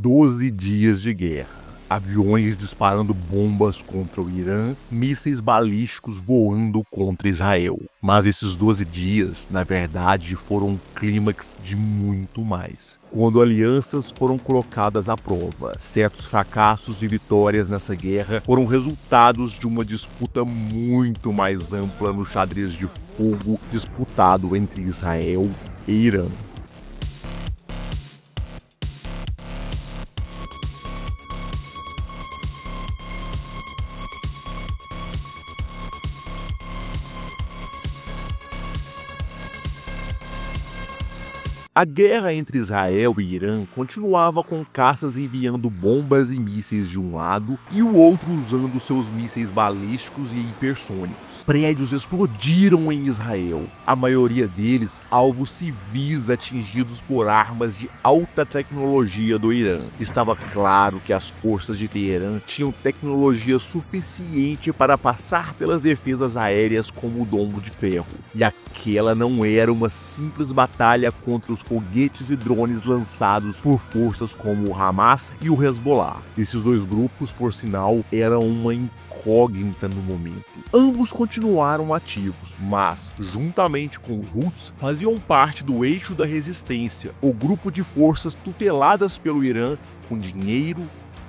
12 dias de guerra. Aviões disparando bombas contra o Irã, mísseis balísticos voando contra Israel. Mas esses 12 dias, na verdade, foram um clímax de muito mais. Quando alianças foram colocadas à prova, certos fracassos e vitórias nessa guerra foram resultados de uma disputa muito mais ampla no xadrez de fogo disputado entre Israel e Irã. A guerra entre Israel e Irã continuava com caças enviando bombas e mísseis de um lado e o outro usando seus mísseis balísticos e hipersônicos. Prédios explodiram em Israel, a maioria deles alvos civis atingidos por armas de alta tecnologia do Irã. Estava claro que as forças de Teherã tinham tecnologia suficiente para passar pelas defesas aéreas como o domo de ferro, e aquela não era uma simples batalha contra os foguetes e drones lançados por forças como o Hamas e o Hezbollah. Esses dois grupos, por sinal, eram uma incógnita no momento. Ambos continuaram ativos, mas, juntamente com os Houthis, faziam parte do eixo da resistência, o grupo de forças tuteladas pelo Irã com dinheiro,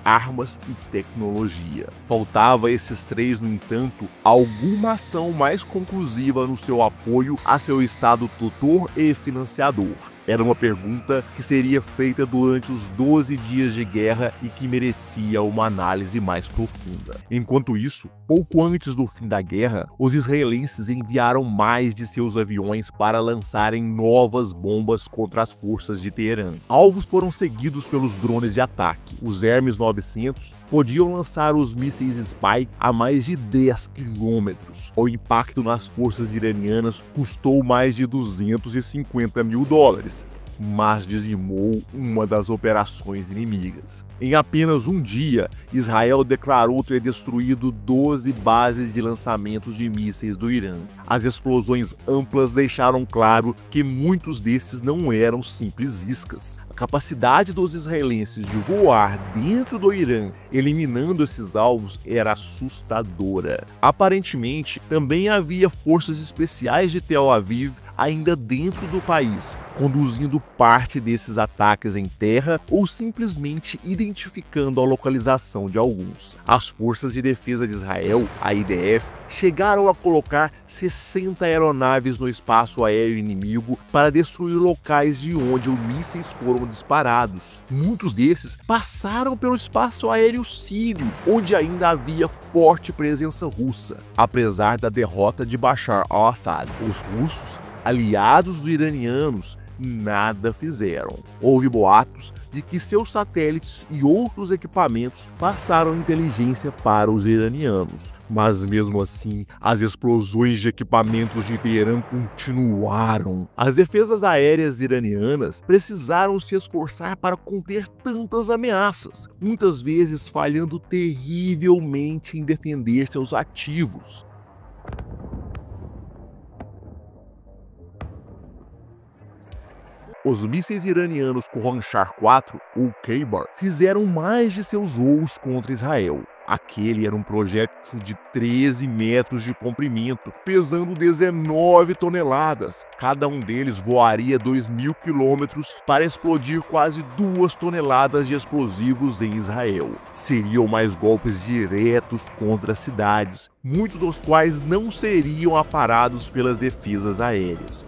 armas e tecnologia. Faltava a esses três, no entanto, alguma ação mais conclusiva no seu apoio a seu estado tutor e financiador. Era uma pergunta que seria feita durante os 12 dias de guerra e que merecia uma análise mais profunda. Enquanto isso, pouco antes do fim da guerra, os israelenses enviaram mais de seus aviões para lançarem novas bombas contra as forças de Teherã. Alvos foram seguidos pelos drones de ataque. Os Hermes 900 podiam lançar os mísseis Spy a mais de 10 quilômetros. O impacto nas forças iranianas custou mais de $250 mil, mas dizimou uma das operações inimigas. Em apenas um dia, Israel declarou ter destruído 12 bases de lançamentos de mísseis do Irã. As explosões amplas deixaram claro que muitos desses não eram simples iscas. A capacidade dos israelenses de voar dentro do Irã, eliminando esses alvos, era assustadora. Aparentemente, também havia forças especiais de Tel Aviv ainda dentro do país, conduzindo parte desses ataques em terra ou simplesmente identificando a localização de alguns. As Forças de Defesa de Israel, a IDF, chegaram a colocar 60 aeronaves no espaço aéreo inimigo para destruir locais de onde os mísseis foram disparados. Muitos desses passaram pelo espaço aéreo sírio, onde ainda havia forte presença russa. Apesar da derrota de Bashar al-Assad, os russos, aliados dos iranianos, nada fizeram. Houve boatos de que seus satélites e outros equipamentos passaram inteligência para os iranianos, mas mesmo assim, as explosões de equipamentos de Teherã continuaram. As defesas aéreas iranianas precisaram se esforçar para conter tantas ameaças, muitas vezes falhando terrivelmente em defender seus ativos. Os mísseis iranianos Khorramshahr 4, ou Khaybar, fizeram mais de seus voos contra Israel. Aquele era um projétil de 13 metros de comprimento, pesando 19 toneladas. Cada um deles voaria 2.000 quilômetros para explodir quase 2 toneladas de explosivos em Israel. Seriam mais golpes diretos contra cidades, muitos dos quais não seriam aparados pelas defesas aéreas.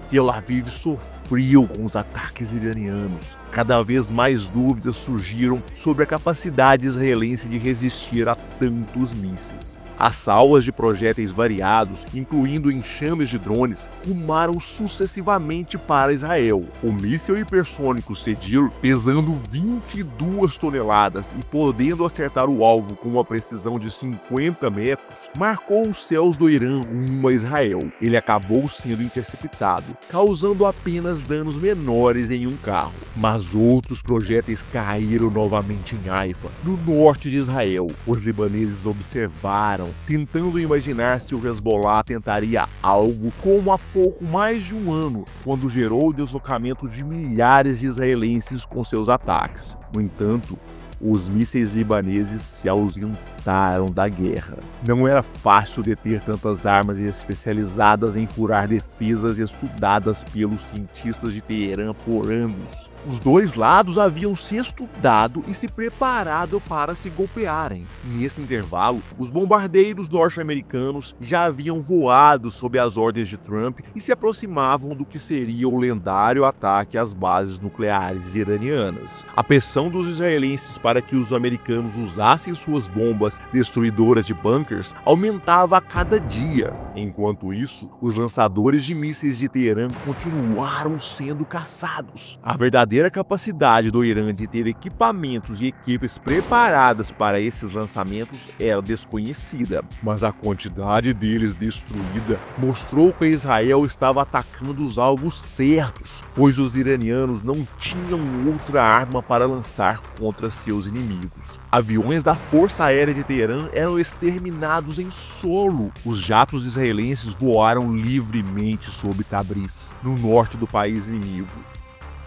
Tel Aviv sofreu com os ataques iranianos. Cada vez mais dúvidas surgiram sobre a capacidade israelense de resistir a tantos mísseis. As salvas de projéteis variados, incluindo enxames de drones, rumaram sucessivamente para Israel. O míssil hipersônico Sedil, pesando 22 toneladas e podendo acertar o alvo com uma precisão de 50 metros, marcou os céus do Irã rumo a Israel. Ele acabou sendo interceptado, causando apenas danos menores em um carro. Mas Mas outros projéteis caíram novamente em Haifa, no norte de Israel. Os libaneses observaram, tentando imaginar se o Hezbollah tentaria algo como há pouco mais de um ano, quando gerou o deslocamento de milhares de israelenses com seus ataques. No entanto, os mísseis libaneses se ausentaram da guerra. Não era fácil deter tantas armas especializadas em furar defesas estudadas pelos cientistas de Teherã por anos. Os dois lados haviam se estudado e se preparado para se golpearem. Nesse intervalo, os bombardeiros norte-americanos já haviam voado sob as ordens de Trump e se aproximavam do que seria o lendário ataque às bases nucleares iranianas. A pressão dos israelenses para que os americanos usassem suas bombas destruidoras de bunkers aumentava a cada dia. Enquanto isso, os lançadores de mísseis de Teherã continuaram sendo caçados. A verdadeira capacidade do Irã de ter equipamentos e equipes preparadas para esses lançamentos era desconhecida, mas a quantidade deles destruída mostrou que Israel estava atacando os alvos certos, pois os iranianos não tinham outra arma para lançar contra seus inimigos. Aviões da Força Aérea de Teherã eram exterminados em solo. Os jatos israelenses voaram livremente sobre Tabriz, no norte do país inimigo,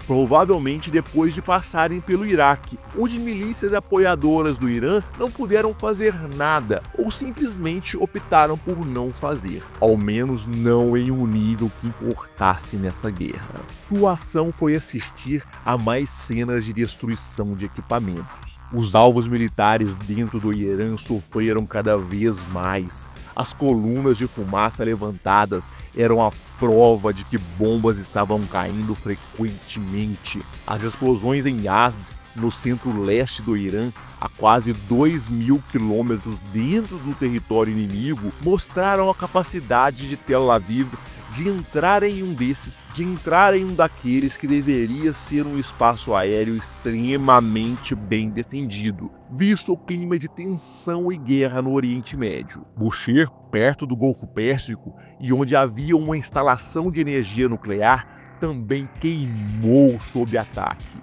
provavelmente depois de passarem pelo Iraque, onde milícias apoiadoras do Irã não puderam fazer nada ou simplesmente optaram por não fazer, ao menos não em um nível que importasse nessa guerra. Sua ação foi assistir a mais cenas de destruição de equipamentos. Os alvos militares dentro do Irã sofreram cada vez mais. As colunas de fumaça levantadas eram a prova de que bombas estavam caindo frequentemente. As explosões em Yazd, no centro-leste do Irã, a quase 2.000 quilômetros dentro do território inimigo, mostraram a capacidade de Tel Aviv de entrar em um daqueles que deveria ser um espaço aéreo extremamente bem defendido, visto o clima de tensão e guerra no Oriente Médio. Bushehr, perto do Golfo Pérsico, e onde havia uma instalação de energia nuclear, também queimou sob ataque.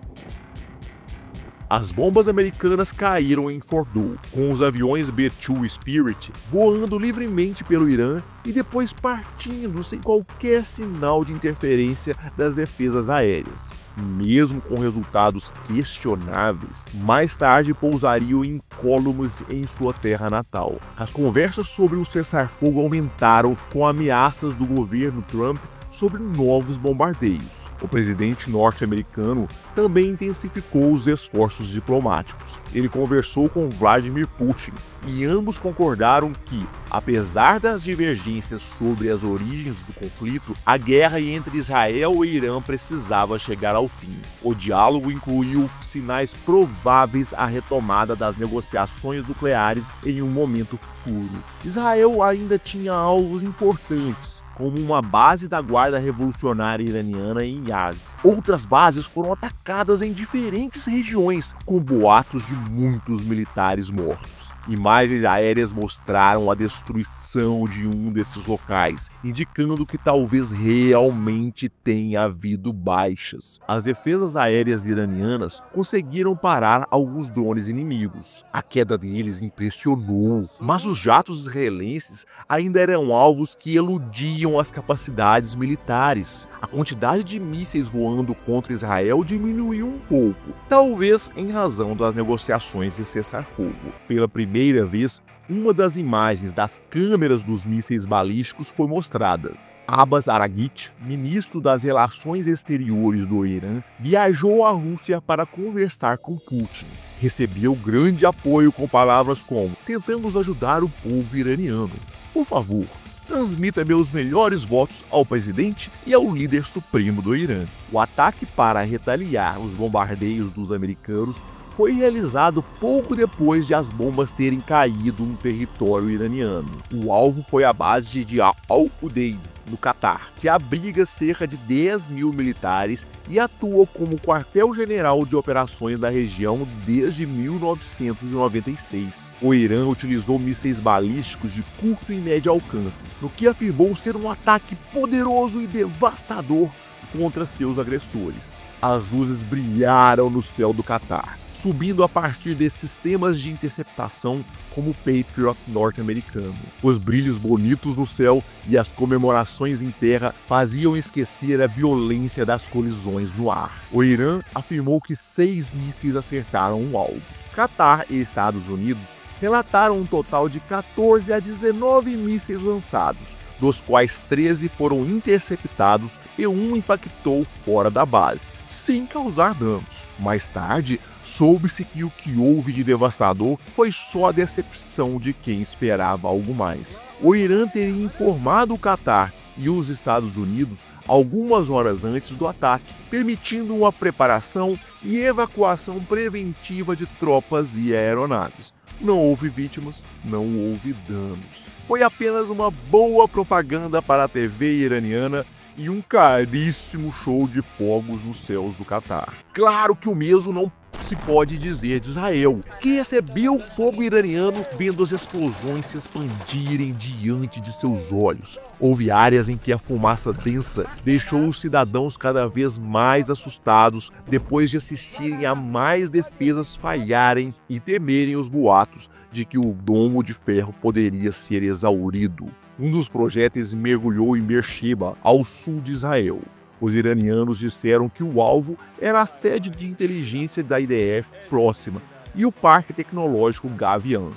As bombas americanas caíram em Fordow, com os aviões B-2 Spirit voando livremente pelo Irã e depois partindo sem qualquer sinal de interferência das defesas aéreas. Mesmo com resultados questionáveis, mais tarde pousariam incólumes em sua terra natal. As conversas sobre um cessar-fogo aumentaram com ameaças do governo Trump sobre novos bombardeios. O presidente norte-americano também intensificou os esforços diplomáticos. Ele conversou com Vladimir Putin e ambos concordaram que, apesar das divergências sobre as origens do conflito, a guerra entre Israel e Irã precisava chegar ao fim. O diálogo incluiu sinais prováveis à retomada das negociações nucleares em um momento futuro. Israel ainda tinha alvos importantes, como uma base da Guarda Revolucionária Iraniana em Yazd. Outras bases foram atacadas em diferentes regiões, com boatos de muitos militares mortos. Imagens aéreas mostraram a destruição de um desses locais, indicando que talvez realmente tenha havido baixas. As defesas aéreas iranianas conseguiram parar alguns drones inimigos. A queda deles impressionou, mas os jatos israelenses ainda eram alvos que eludiam as capacidades militares. A quantidade de mísseis voando contra Israel diminuiu um pouco, talvez em razão das negociações de cessar-fogo. Pela primeira vez, uma das imagens das câmeras dos mísseis balísticos foi mostrada. Abbas Araghchi, ministro das Relações Exteriores do Irã, viajou à Rússia para conversar com Putin. Recebeu grande apoio com palavras como: "Tentamos ajudar o povo iraniano. Por favor, transmita meus melhores votos ao presidente e ao líder supremo do Irã." O ataque para retaliar os bombardeios dos americanos foi realizado pouco depois de as bombas terem caído no território iraniano. O alvo foi a base de Al-Udeid, no Catar, que abriga cerca de 10.000 militares e atua como quartel-general de operações da região desde 1996. O Irã utilizou mísseis balísticos de curto e médio alcance, no que afirmou ser um ataque poderoso e devastador contra seus agressores. as luzes brilharam no céu do Catar, subindo a partir de sistemas de interceptação como o Patriot norte-americano. Os brilhos bonitos no céu e as comemorações em terra faziam esquecer a violência das colisões no ar. O Irã afirmou que 6 mísseis acertaram o alvo. Catar e Estados Unidos relataram um total de 14 a 19 mísseis lançados, dos quais 13 foram interceptados e um impactou fora da base, sem causar danos. Mais tarde, soube-se que o que houve de devastador foi só a decepção de quem esperava algo mais. O Irã teria informado o Catar e os Estados Unidos algumas horas antes do ataque, permitindo uma preparação e evacuação preventiva de tropas e aeronaves. Não houve vítimas, não houve danos. Foi apenas uma boa propaganda para a TV iraniana e um caríssimo show de fogos nos céus do Catar. Claro que o mesmo não se pode dizer de Israel, que recebeu o fogo iraniano vendo as explosões se expandirem diante de seus olhos. Houve áreas em que a fumaça densa deixou os cidadãos cada vez mais assustados depois de assistirem a mais defesas falharem e temerem os boatos de que o domo de ferro poderia ser exaurido. Um dos projéteis mergulhou em Beersheba, ao sul de Israel. Os iranianos disseram que o alvo era a sede de inteligência da IDF próxima e o Parque Tecnológico Gavian.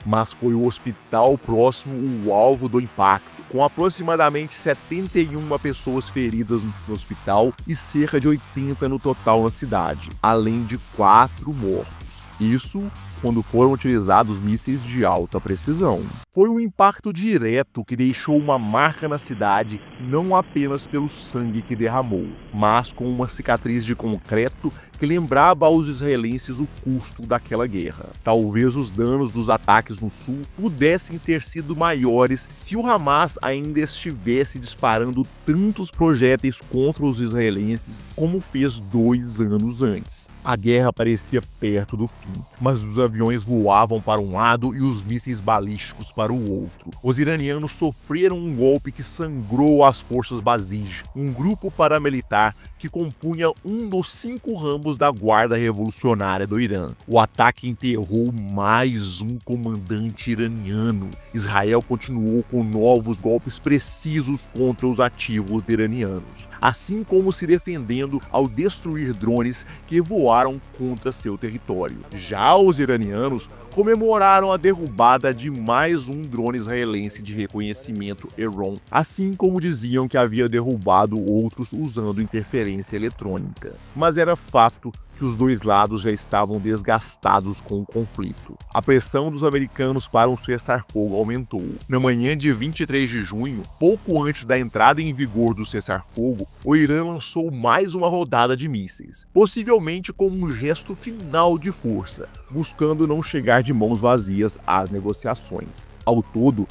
Mas foi o hospital próximo o alvo do impacto, com aproximadamente 71 pessoas feridas no hospital e cerca de 80 no total na cidade, além de 4 mortos. Isso quando foram utilizados mísseis de alta precisão. Foi um impacto direto que deixou uma marca na cidade, não apenas pelo sangue que derramou, mas com uma cicatriz de concreto que lembrava aos israelenses o custo daquela guerra. Talvez os danos dos ataques no sul pudessem ter sido maiores se o Hamas ainda estivesse disparando tantos projéteis contra os israelenses como fez 2 anos antes. A guerra parecia perto do fim, mas os aviões voavam para um lado e os mísseis balísticos para o outro. Os iranianos sofreram um golpe que sangrou as forças Basij, um grupo paramilitar que compunha um dos 5 ramos da Guarda Revolucionária do Irã. O ataque enterrou mais um comandante iraniano. Israel continuou com novos golpes precisos contra os ativos iranianos, assim como se defendendo ao destruir drones que voaram contra seu território. Já os iranianos comemoraram a derrubada de mais um drone israelense de reconhecimento Heron, assim como diziam que havia derrubado outros usando interferência eletrônica. Mas era fato que os dois lados já estavam desgastados com o conflito. A pressão dos americanos para um cessar-fogo aumentou. Na manhã de 23 de junho, pouco antes da entrada em vigor do cessar-fogo, o Irã lançou mais uma rodada de mísseis, possivelmente como um gesto final de força, buscando não chegar de mãos vazias às negociações. Ao todo,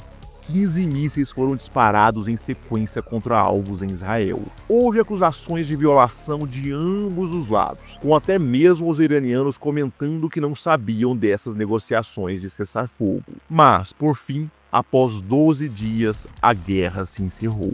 15 mísseis foram disparados em sequência contra alvos em Israel. Houve acusações de violação de ambos os lados, com até mesmo os iranianos comentando que não sabiam dessas negociações de cessar-fogo. Mas, por fim, após 12 dias, a guerra se encerrou.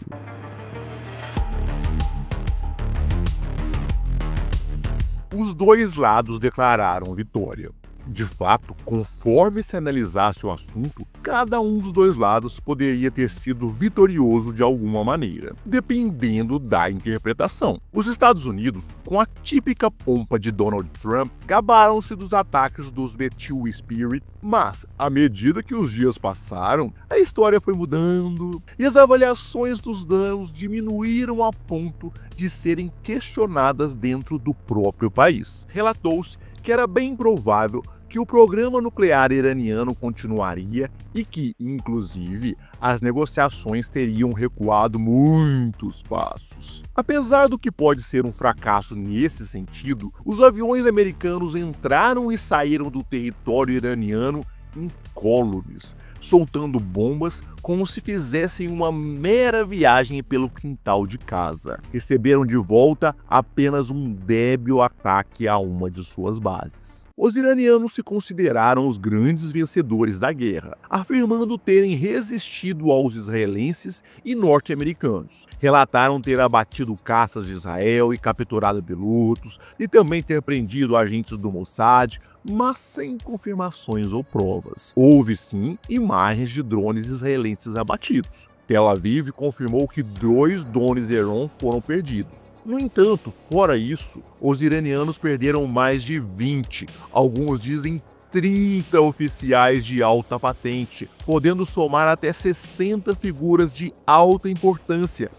Os dois lados declararam vitória. De fato, conforme se analisasse o assunto, cada um dos dois lados poderia ter sido vitorioso de alguma maneira, dependendo da interpretação. Os Estados Unidos, com a típica pompa de Donald Trump, gabaram-se dos ataques dos The Two Spirit, mas, à medida que os dias passaram, a história foi mudando e as avaliações dos danos diminuíram a ponto de serem questionadas dentro do próprio país. Relatou-se que era bem provável que o programa nuclear iraniano continuaria e que, inclusive, as negociações teriam recuado muitos passos. Apesar do que pode ser um fracasso nesse sentido, os aviões americanos entraram e saíram do território iraniano incólumes, soltando bombas como se fizessem uma mera viagem pelo quintal de casa. Receberam de volta apenas um débil ataque a uma de suas bases. Os iranianos se consideraram os grandes vencedores da guerra, afirmando terem resistido aos israelenses e norte-americanos. Relataram ter abatido caças de Israel e capturado pilotos, e também ter prendido agentes do Mossad, mas sem confirmações ou provas. Houve sim imagens de drones israelenses abatidos. Tel Aviv confirmou que 2 drones Heron foram perdidos. No entanto, fora isso, os iranianos perderam mais de 20, alguns dizem 30 oficiais de alta patente, podendo somar até 60 figuras de alta importância,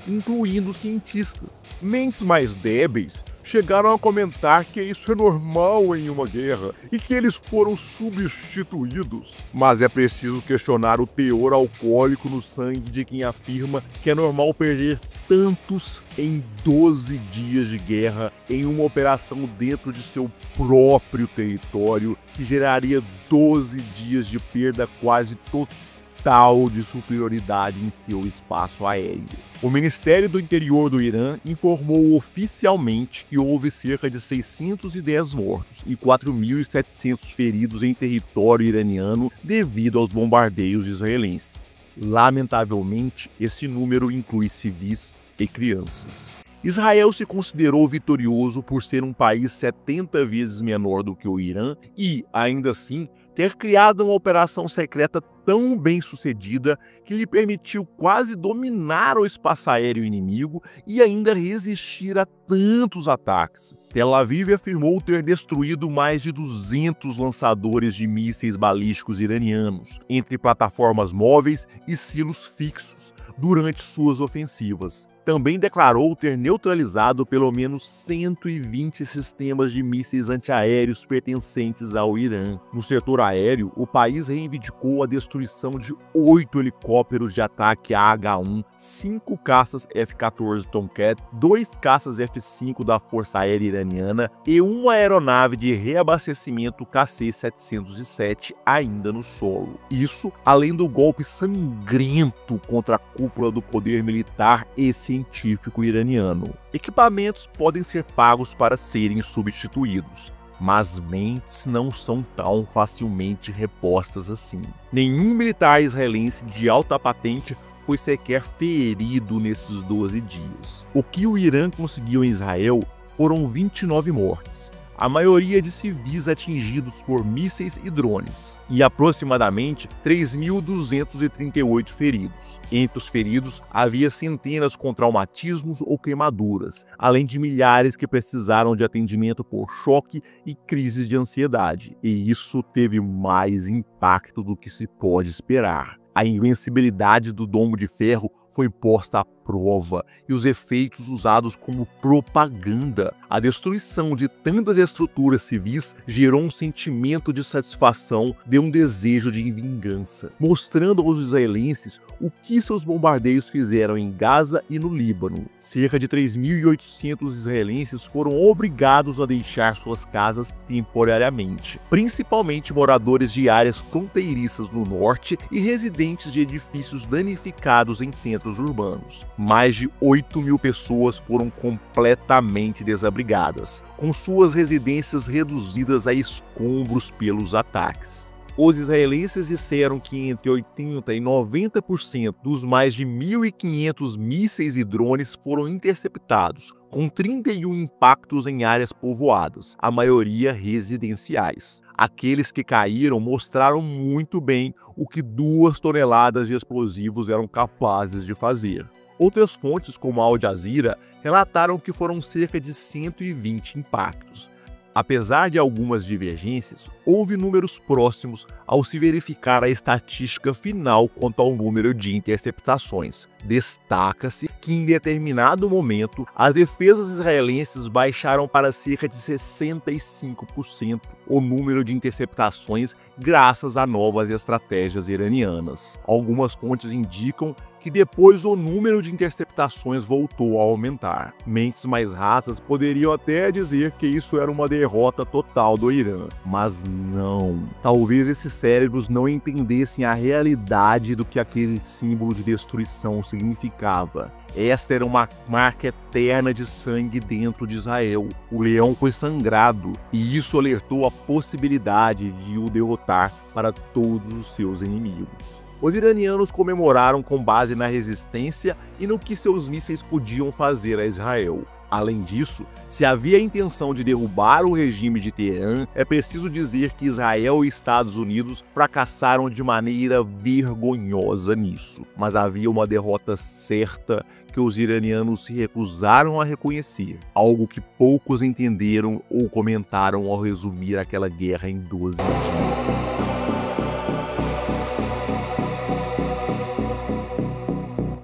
incluindo cientistas. Mentes mais débeis chegaram a comentar que isso é normal em uma guerra e que eles foram substituídos. Mas é preciso questionar o teor alcoólico no sangue de quem afirma que é normal perder tantos em 12 dias de guerra em uma operação dentro de seu próprio território, que geraria 12 dias de perda quase total de superioridade em seu espaço aéreo. O Ministério do Interior do Irã informou oficialmente que houve cerca de 610 mortos e 4.700 feridos em território iraniano devido aos bombardeios israelenses. Lamentavelmente, esse número inclui civis e crianças. Israel se considerou vitorioso por ser um país 70 vezes menor do que o Irã e, ainda assim, ter criado uma operação secreta tão bem sucedida que lhe permitiu quase dominar o espaço aéreo inimigo e ainda resistir a tantos ataques. Tel Aviv afirmou ter destruído mais de 200 lançadores de mísseis balísticos iranianos, entre plataformas móveis e silos fixos, durante suas ofensivas. Também declarou ter neutralizado pelo menos 120 sistemas de mísseis antiaéreos pertencentes ao Irã. No setor aéreo, o país reivindicou a destruição de 8 helicópteros de ataque AH-1, 5 caças F-14 Tomcat, 2 caças F-5 da Força Aérea Iraniana e uma aeronave de reabastecimento KC-707 ainda no solo. Isso além do golpe sangrento contra a cúpula do poder militar e científico iraniano. Equipamentos podem ser pagos para serem substituídos, mas mentes não são tão facilmente repostas assim. Nenhum militar israelense de alta patente foi sequer ferido nesses 12 dias. O que o Irã conseguiu em Israel foram 29 mortes, a maioria de civis atingidos por mísseis e drones, e aproximadamente 3.238 feridos. Entre os feridos, havia centenas com traumatismos ou queimaduras, além de milhares que precisaram de atendimento por choque e crises de ansiedade. E isso teve mais impacto do que se pode esperar. A invencibilidade do Domo de Ferro foi posta à prova e os efeitos usados como propaganda. A destruição de tantas estruturas civis gerou um sentimento de satisfação de um desejo de vingança, mostrando aos israelenses o que seus bombardeios fizeram em Gaza e no Líbano. Cerca de 3.800 israelenses foram obrigados a deixar suas casas temporariamente, principalmente moradores de áreas fronteiriças no norte e residentes de edifícios danificados em centros urbanos. Mais de 8.000 pessoas foram completamente desabrigadas, com suas residências reduzidas a escombros pelos ataques. Os israelenses disseram que entre 80% e 90% dos mais de 1.500 mísseis e drones foram interceptados, com 31 impactos em áreas povoadas, a maioria residenciais. Aqueles que caíram mostraram muito bem o que 2 toneladas de explosivos eram capazes de fazer. Outras fontes, como a Al Jazeera, relataram que foram cerca de 120 impactos. Apesar de algumas divergências, houve números próximos ao se verificar a estatística final quanto ao número de interceptações. Destaca-se que em determinado momento, as defesas israelenses baixaram para cerca de 65% o número de interceptações graças a novas estratégias iranianas. Algumas fontes indicam que que depois o número de interceptações voltou a aumentar. Mentes mais raças poderiam até dizer que isso era uma derrota total do Irã, mas não. Talvez esses cérebros não entendessem a realidade do que aquele símbolo de destruição significava. Esta era uma marca eterna de sangue dentro de Israel. O leão foi sangrado, e isso alertou a possibilidade de o derrotar para todos os seus inimigos. Os iranianos comemoraram com base na resistência e no que seus mísseis podiam fazer a Israel. Além disso, se havia a intenção de derrubar o regime de Teherã, é preciso dizer que Israel e Estados Unidos fracassaram de maneira vergonhosa nisso. Mas havia uma derrota certa que os iranianos se recusaram a reconhecer, algo que poucos entenderam ou comentaram ao resumir aquela guerra em 12 dias.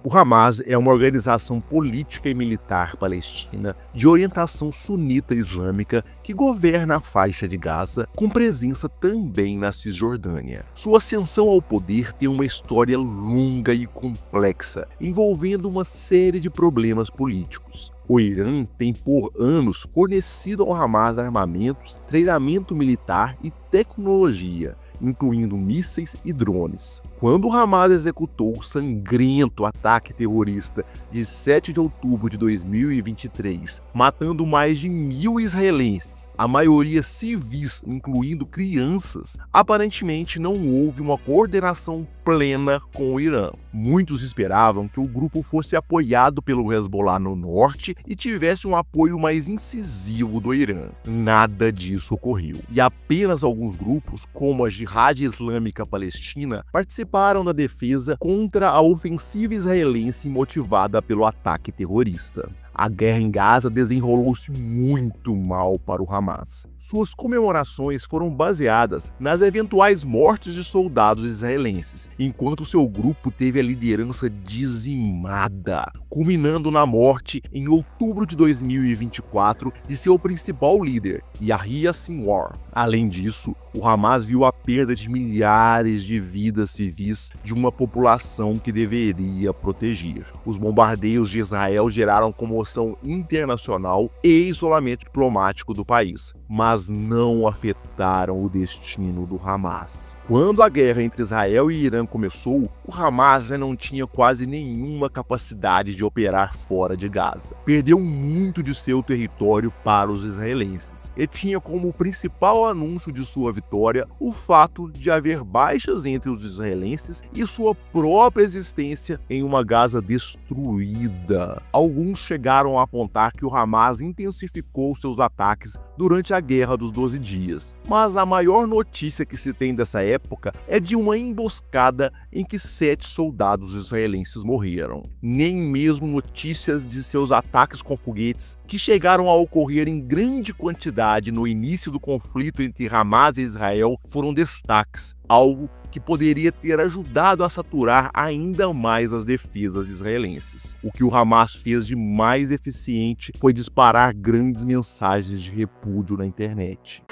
O Hamas é uma organização política e militar palestina de orientação sunita islâmica que governa a faixa de Gaza, com presença também na Cisjordânia. Sua ascensão ao poder tem uma história longa e complexa, envolvendo uma série de problemas políticos. O Irã tem por anos fornecido ao Hamas armamentos, treinamento militar e tecnologia, incluindo mísseis e drones. Quando o Hamas executou o sangrento ataque terrorista de 7 de outubro de 2023, matando mais de 1.000 israelenses, a maioria civis, incluindo crianças, aparentemente não houve uma coordenação plena com o Irã. Muitos esperavam que o grupo fosse apoiado pelo Hezbollah no norte e tivesse um apoio mais incisivo do Irã. Nada disso ocorreu. E apenas alguns grupos, como a Jihad Islâmica Palestina, participaram da defesa contra a ofensiva israelense motivada pelo ataque terrorista. A guerra em Gaza desenrolou-se muito mal para o Hamas. Suas comemorações foram baseadas nas eventuais mortes de soldados israelenses, enquanto seu grupo teve a liderança dizimada, culminando na morte em outubro de 2024 de seu principal líder, Yahya Sinwar. Além disso, o Hamas viu a perda de milhares de vidas civis de uma população que deveria proteger. Os bombardeios de Israel geraram comoção internacional e isolamento diplomático do país, mas não afetaram o destino do Hamas. Quando a guerra entre Israel e Irã começou, o Hamas já não tinha quase nenhuma capacidade de operar fora de Gaza. Perdeu muito de seu território para os israelenses e tinha como principal anúncio de sua vitória o fato de haver baixas entre os israelenses e sua própria existência em uma Gaza destruída. Alguns chegaram a apontar que o Hamas intensificou seus ataques durante a Guerra dos 12 Dias, mas a maior notícia que se tem dessa época é de uma emboscada em que 7 soldados israelenses morreram. Nem mesmo notícias de seus ataques com foguetes, que chegaram a ocorrer em grande quantidade no início do conflito entre Hamas e Israel, foram destaques, algo que poderia ter ajudado a saturar ainda mais as defesas israelenses. O que o Hamas fez de mais eficiente foi disparar grandes mensagens de repúdio na internet.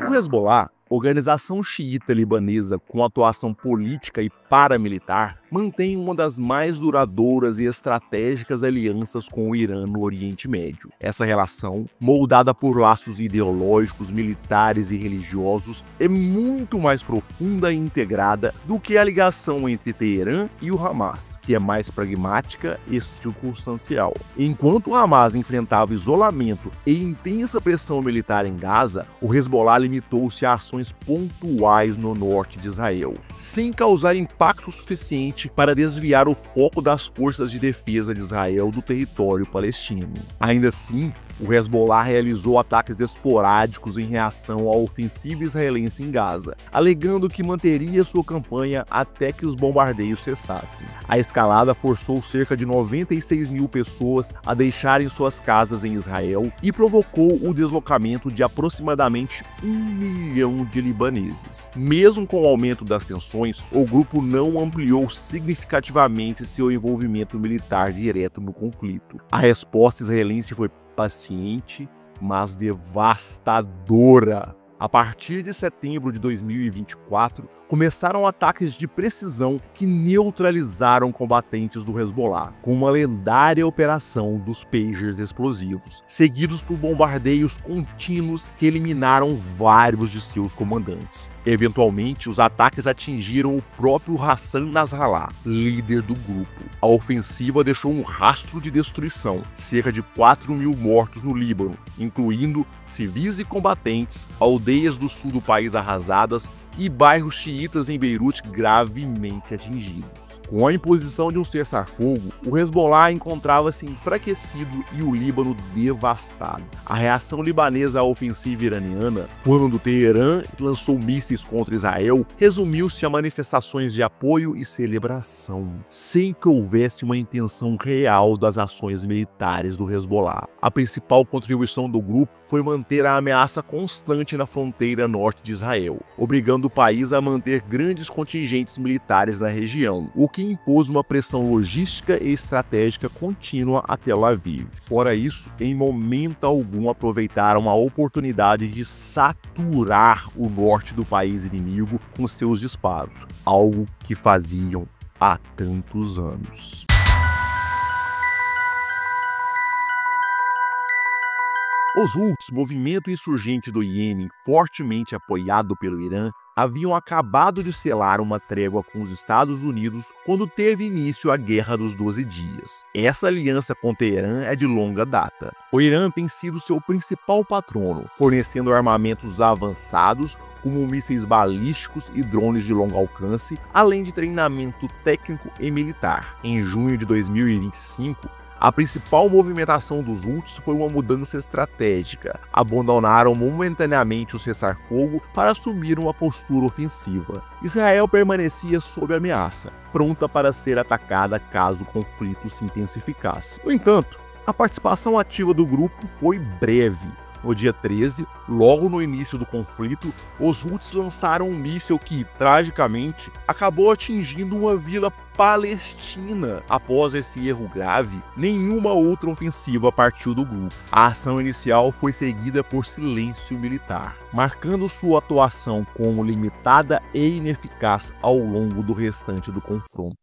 O Hezbollah, organização xiita libanesa com atuação política e paramilitar, mantém uma das mais duradouras e estratégicas alianças com o Irã no Oriente Médio. Essa relação, moldada por laços ideológicos, militares e religiosos, é muito mais profunda e integrada do que a ligação entre Teherã e o Hamas, que é mais pragmática e circunstancial. Enquanto o Hamas enfrentava isolamento e intensa pressão militar em Gaza, o Hezbollah limitou-se a ações pontuais no norte de Israel, sem causar impacto suficiente para desviar o foco das forças de defesa de Israel do território palestino. Ainda assim, o Hezbollah realizou ataques esporádicos em reação à ofensiva israelense em Gaza, alegando que manteria sua campanha até que os bombardeios cessassem. A escalada forçou cerca de 96.000 pessoas a deixarem suas casas em Israel e provocou o deslocamento de aproximadamente 1 milhão de libaneses. Mesmo com o aumento das tensões, o grupo não ampliou significativamente seu envolvimento militar direto no conflito. A resposta israelense foi paciente, mas devastadora. A partir de setembro de 2024, começaram ataques de precisão que neutralizaram combatentes do Hezbollah, com uma lendária operação dos pagers explosivos, seguidos por bombardeios contínuos que eliminaram vários de seus comandantes. Eventualmente, os ataques atingiram o próprio Hassan Nasrallah, líder do grupo. A ofensiva deixou um rastro de destruição, cerca de 4.000 mortos no Líbano, incluindo civis e combatentes, aldeias do sul do país arrasadas e bairros xiitas em Beirute gravemente atingidos. Com a imposição de um cessar-fogo, o Hezbollah encontrava-se enfraquecido e o Líbano devastado. A reação libanesa à ofensiva iraniana, quando Teherã lançou mísseis contra Israel, resumiu-se a manifestações de apoio e celebração, sem que houvesse uma intenção real das ações militares do Hezbollah. A principal contribuição do grupo foi manter a ameaça constante na fronteira norte de Israel, obrigando o país a manter grandes contingentes militares na região, o que impôs uma pressão logística e estratégica contínua a Tel Aviv. Fora isso, em momento algum aproveitaram a oportunidade de saturar o norte do país inimigo com seus disparos, algo que faziam há tantos anos. Os Houthis, movimento insurgente do Iêmen fortemente apoiado pelo Irã, haviam acabado de selar uma trégua com os Estados Unidos quando teve início a Guerra dos 12 Dias. Essa aliança com Teherã é de longa data. O Irã tem sido seu principal patrono, fornecendo armamentos avançados, como mísseis balísticos e drones de longo alcance, além de treinamento técnico e militar. Em junho de 2025, a principal movimentação dos Houthis foi uma mudança estratégica. Abandonaram momentaneamente o cessar-fogo para assumir uma postura ofensiva. Israel permanecia sob ameaça, pronta para ser atacada caso o conflito se intensificasse. No entanto, a participação ativa do grupo foi breve. No dia 13, logo no início do conflito, os Houthis lançaram um míssil que, tragicamente, acabou atingindo uma vila palestina. Após esse erro grave, nenhuma outra ofensiva partiu do grupo. A ação inicial foi seguida por silêncio militar, marcando sua atuação como limitada e ineficaz ao longo do restante do confronto.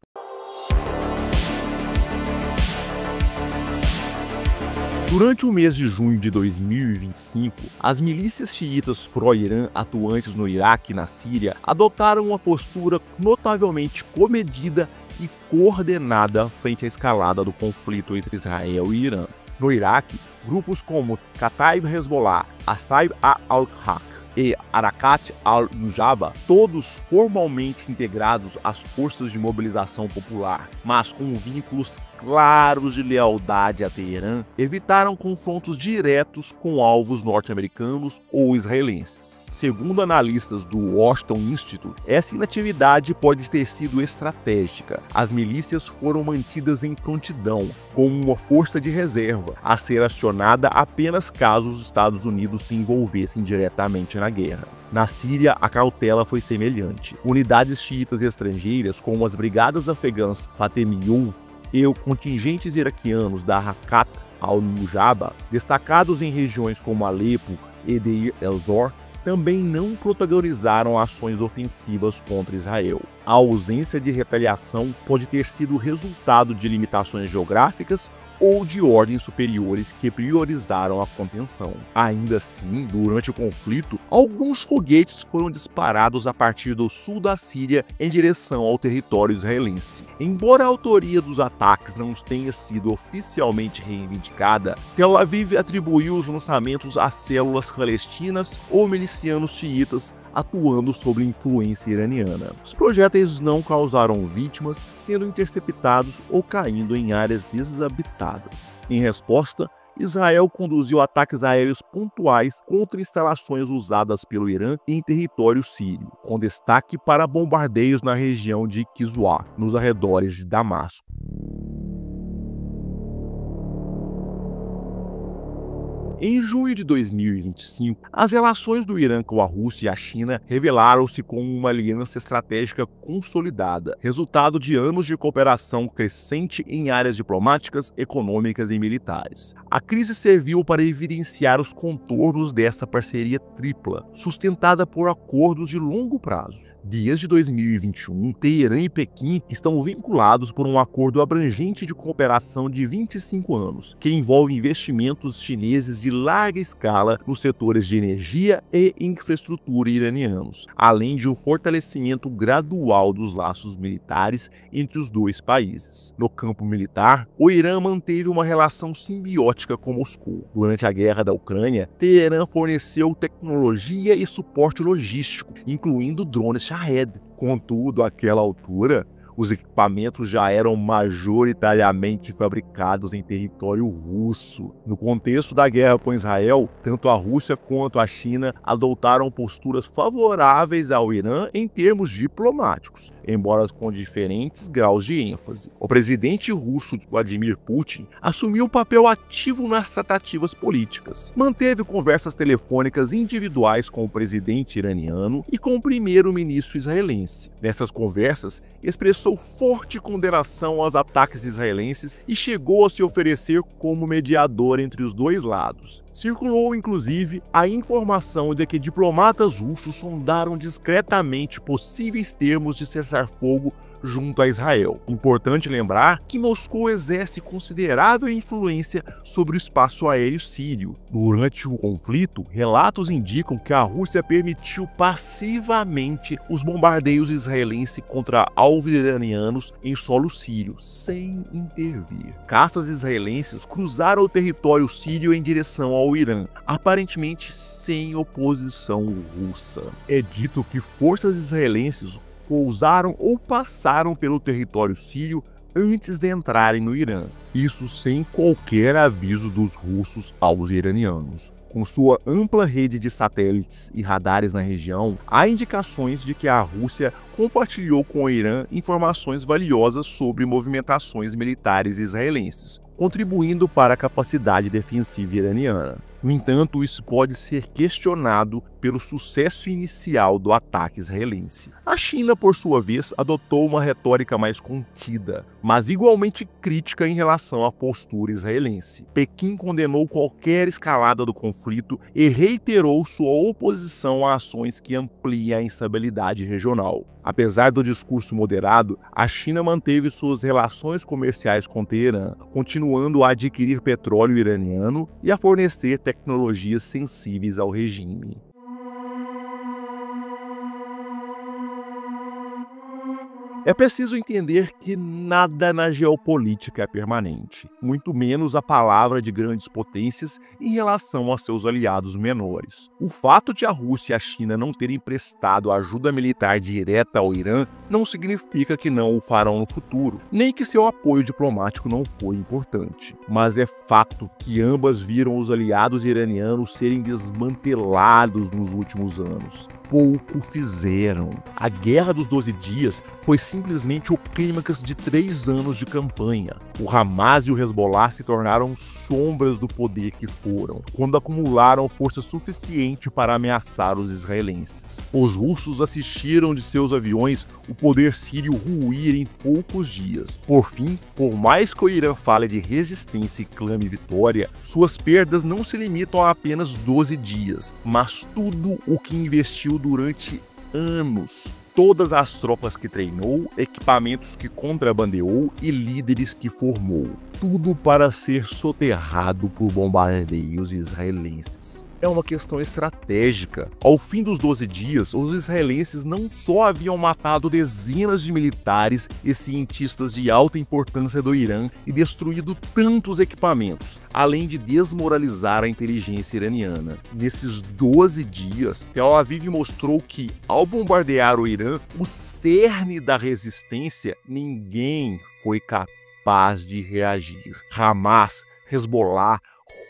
Durante o mês de junho de 2025, as milícias xiitas pró-Irã atuantes no Iraque e na Síria adotaram uma postura notavelmente comedida e coordenada frente à escalada do conflito entre Israel e Irã. No Iraque, grupos como Kataib Hezbollah, Asaib al-Haq e Harakat al-Nujaba, todos formalmente integrados às forças de mobilização popular, mas com vínculos claros de lealdade a Teherã, evitaram confrontos diretos com alvos norte-americanos ou israelenses. Segundo analistas do Washington Institute, essa inatividade pode ter sido estratégica. As milícias foram mantidas em prontidão, como uma força de reserva, a ser acionada apenas caso os Estados Unidos se envolvessem diretamente na guerra. Na Síria, a cautela foi semelhante. Unidades xiitas estrangeiras, como as brigadas afegãs Fatemiyun e os contingentes iraquianos da Harakat al-Nujaba, destacados em regiões como Alepo e Deir el-Zor, também não protagonizaram ações ofensivas contra Israel. A ausência de retaliação pode ter sido resultado de limitações geográficas ou de ordens superiores que priorizaram a contenção. Ainda assim, durante o conflito, alguns foguetes foram disparados a partir do sul da Síria em direção ao território israelense. Embora a autoria dos ataques não tenha sido oficialmente reivindicada, Tel Aviv atribuiu os lançamentos a células palestinas ou milicianos xiitas atuando sob influência iraniana. Os projéteis não causaram vítimas, sendo interceptados ou caindo em áreas desabitadas. Em resposta, Israel conduziu ataques aéreos pontuais contra instalações usadas pelo Irã em território sírio, com destaque para bombardeios na região de Kizua, nos arredores de Damasco. Em junho de 2025, as relações do Irã com a Rússia e a China revelaram-se como uma aliança estratégica consolidada, resultado de anos de cooperação crescente em áreas diplomáticas, econômicas e militares. A crise serviu para evidenciar os contornos dessa parceria tripla, sustentada por acordos de longo prazo. Desde 2021, Teherã e Pequim estão vinculados por um acordo abrangente de cooperação de 25 anos, que envolve investimentos chineses de larga escala nos setores de energia e infraestrutura iranianos, além de um fortalecimento gradual dos laços militares entre os dois países. No campo militar, o Irã manteve uma relação simbiótica com Moscou. Durante a guerra da Ucrânia, Teherã forneceu tecnologia e suporte logístico, incluindo drones Shahed. Contudo, àquela altura, os equipamentos já eram majoritariamente fabricados em território russo. No contexto da guerra com Israel, tanto a Rússia quanto a China adotaram posturas favoráveis ao Irã em termos diplomáticos, embora com diferentes graus de ênfase. O presidente russo Vladimir Putin assumiu um papel ativo nas tratativas políticas. Manteve conversas telefônicas individuais com o presidente iraniano e com o primeiro-ministro israelense. Nessas conversas, expressou forte condenação aos ataques israelenses e chegou a se oferecer como mediador entre os dois lados. Circulou, inclusive, a informação de que diplomatas russos sondaram discretamente possíveis termos de cessar-fogo junto a Israel. Importante lembrar que Moscou exerce considerável influência sobre o espaço aéreo sírio. Durante o conflito, relatos indicam que a Rússia permitiu passivamente os bombardeios israelenses contra alvos iranianos em solo sírio, sem intervir. Caças israelenses cruzaram o território sírio em direção ao Irã, aparentemente sem oposição russa. É dito que forças israelenses pousaram ou passaram pelo território sírio antes de entrarem no Irã, isso sem qualquer aviso dos russos aos iranianos. Com sua ampla rede de satélites e radares na região, há indicações de que a Rússia compartilhou com o Irã informações valiosas sobre movimentações militares israelenses, contribuindo para a capacidade defensiva iraniana. No entanto, isso pode ser questionado pelo sucesso inicial do ataque israelense. A China, por sua vez, adotou uma retórica mais contida, mas igualmente crítica em relação à postura israelense. Pequim condenou qualquer escalada do conflito e reiterou sua oposição a ações que ampliem a instabilidade regional. Apesar do discurso moderado, a China manteve suas relações comerciais com Teherã, continuando a adquirir petróleo iraniano e a fornecer tecnologias sensíveis ao regime. É preciso entender que nada na geopolítica é permanente, muito menos a palavra de grandes potências em relação a seus aliados menores. O fato de a Rússia e a China não terem prestado ajuda militar direta ao Irã não significa que não o farão no futuro, nem que seu apoio diplomático não foi importante. Mas é fato que ambas viram os aliados iranianos serem desmantelados nos últimos anos. Pouco fizeram. A Guerra dos 12 Dias foi simplesmente o clímax de 3 anos de campanha. O Hamas e o Hezbollah se tornaram sombras do poder que foram, quando acumularam força suficiente para ameaçar os israelenses. Os russos assistiram de seus aviões o poder sírio ruir em poucos dias. Por fim, por mais que o Irã fale de resistência e clame vitória, suas perdas não se limitam a apenas 12 dias, mas tudo o que investiu durante anos. Todas as tropas que treinou, equipamentos que contrabandeou e líderes que formou. Tudo para ser soterrado por bombardeios israelenses. É uma questão estratégica. Ao fim dos 12 dias, os israelenses não só haviam matado dezenas de militares e cientistas de alta importância do Irã e destruído tantos equipamentos, além de desmoralizar a inteligência iraniana. Nesses 12 dias, Tel Aviv mostrou que, ao bombardear o Irã, o cerne da resistência, ninguém foi capaz de reagir. Hamas, Hezbollah,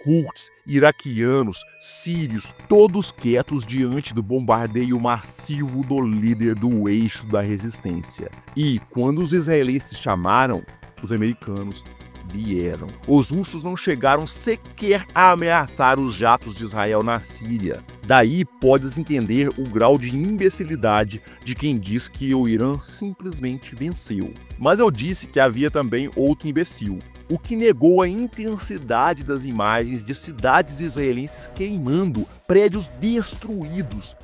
Houthis, iraquianos, sírios, todos quietos diante do bombardeio massivo do líder do eixo da resistência. E, quando os israelenses chamaram, os americanos vieram. Os russos não chegaram sequer a ameaçar os jatos de Israel na Síria. Daí pode-se entender o grau de imbecilidade de quem diz que o Irã simplesmente venceu. Mas eu disse que havia também outro imbecil, o que negou a intensidade das imagens de cidades israelenses queimando, prédios destruídos.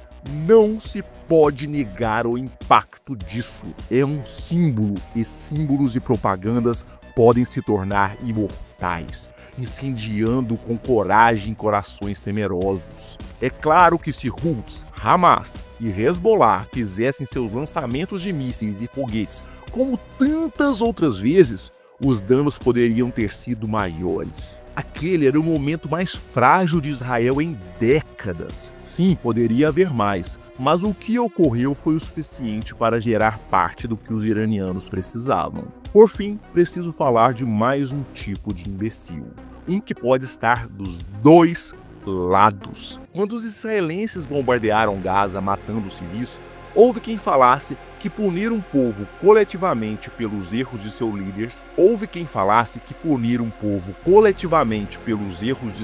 Não se pode negar o impacto disso. É um símbolo, e símbolos e propagandas podem se tornar imortais, incendiando com coragem corações temerosos. É claro que se Houthis, Hamas e Hezbollah fizessem seus lançamentos de mísseis e foguetes como tantas outras vezes, os danos poderiam ter sido maiores. Aquele era o momento mais frágil de Israel em décadas. Sim, poderia haver mais, mas o que ocorreu foi o suficiente para gerar parte do que os iranianos precisavam. Por fim, preciso falar de mais um tipo de imbecil. Um que pode estar dos dois lados. Quando os israelenses bombardearam Gaza matando civis, houve quem falasse que punir um povo coletivamente pelos erros de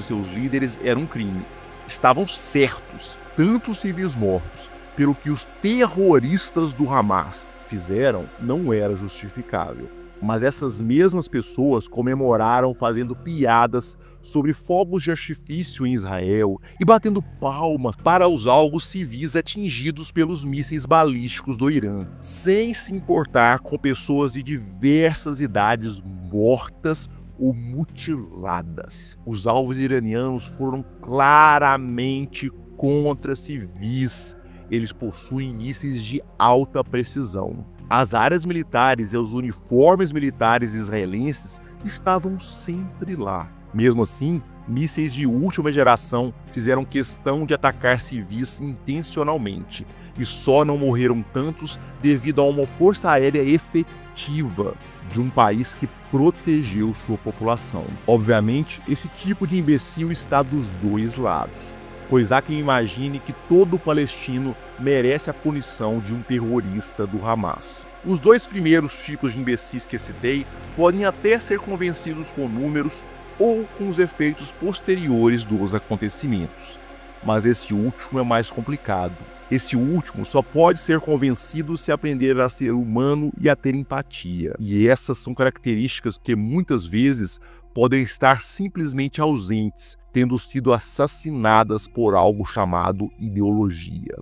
seus líderes, era um crime. Estavam certos, tantos civis mortos, pelo que os terroristas do Hamas fizeram, não era justificável. Mas essas mesmas pessoas comemoraram fazendo piadas sobre fogos de artifício em Israel e batendo palmas para os alvos civis atingidos pelos mísseis balísticos do Irã, sem se importar com pessoas de diversas idades mortas ou mutiladas. Os alvos iranianos foram claramente contra civis. Eles possuem mísseis de alta precisão. As áreas militares e os uniformes militares israelenses estavam sempre lá. Mesmo assim, mísseis de última geração fizeram questão de atacar civis intencionalmente, e só não morreram tantos devido a uma força aérea efetiva de um país que protegeu sua população. Obviamente, esse tipo de imbecil está dos dois lados, pois há quem imagine que todo palestino merece a punição de um terrorista do Hamas. Os dois primeiros tipos de imbecis que citei podem até ser convencidos com números ou com os efeitos posteriores dos acontecimentos, mas esse último é mais complicado. Esse último só pode ser convencido se aprender a ser humano e a ter empatia. E essas são características que muitas vezes podem estar simplesmente ausentes, tendo sido assassinadas por algo chamado ideologia.